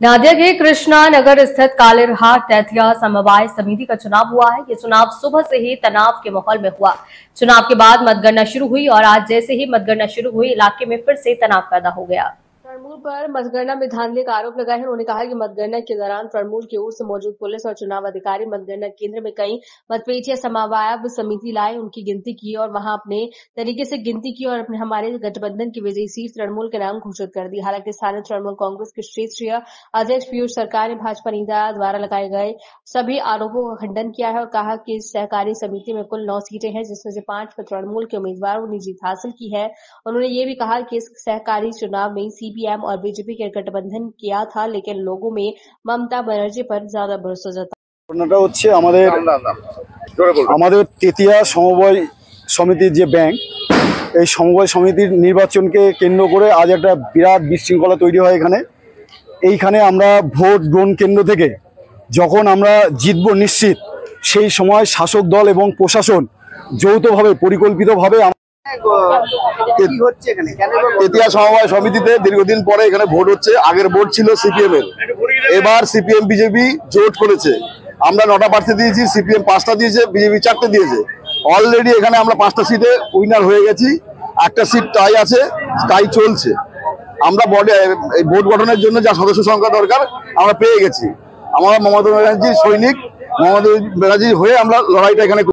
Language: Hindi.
नादिया के कृष्णा नगर स्थित कालेरहाट तैथिया समवाय समिति का चुनाव हुआ है। ये चुनाव सुबह से ही तनाव के माहौल में हुआ। चुनाव के बाद मतगणना शुरू हुई और आज जैसे ही मतगणना शुरू हुई, इलाके में फिर से तनाव पैदा हो गया। तृणमूल पर मतगणना में धांधली का आरोप लगाया है। उन्होंने कहा कि मतगणना के दौरान तृणमूल की ओर से मौजूद पुलिस और चुनाव अधिकारी मतगणना केंद्र में कई मतपेटियां समवाय समिति लाए, उनकी गिनती की और वहां अपने तरीके से गिनती की और अपने हमारे गठबंधन की विजयी सीट तृणमूल के नाम घोषित कर दी। हालांकि स्थानीय तृणमूल कांग्रेस के क्षेत्रीय अध्यक्ष पीयूष सरकार ने भाजपा नेता द्वारा लगाए गए सभी आरोपों का खंडन किया है और कहा कि इस सहकारी समिति में कुल 9 सीटें हैं, जिसमें से 5 पर तृणमूल के उम्मीदवारों ने जीत हासिल की है। उन्होंने ये भी कहा कि इस सहकारी चुनाव में सीपीएम और बीजेपी के गठबंधन किया था, लेकिन लोगों में ममता बनर्जी पर ज्यादा भरोसा जता। আমাদের তেতিয়া সমবায় সমিতির যে ব্যাংক, এই সমবায় সমিতির নির্বাচনকে কেন্দ্র করে আজ একটা বিরাট বিশৃঙ্খলা তৈরি হয়। এইখানে আমরা ভোট গ্রহণ কেন্দ্র থেকে যখন আমরা জিতব নিশ্চিত, সেই সময় শাসক দল এবং প্রশাসন যৌথভাবে পরিকল্পিতভাবে তেতিয়া সমবায় সমিতিতে দীর্ঘদিন পরে এখানে ভোট হচ্ছে। আগের ভোট ছিল সিপিএম এর, এবার সিপিএম বিজেপি জোট করেছে। আমরা 9টা প্রার্থী দিয়েছি, সিপিএম 5টা দিয়েছে, বিজেপি 4টে দিয়েছে। অলরেডি এখানে আমরা 5টা সিটে উইনার হয়ে গেছি, একটা সিট টাই আছে, টাই চলছে। আমরা ভোট গঠনের জন্য যা সদস্য সংখ্যা দরকার আমরা পেয়ে গেছি। আমরা মমতা ব্যানার্জির সৈনিক, মমতা ব্যানার্জি হয়ে আমরা লড়াইটা এখানে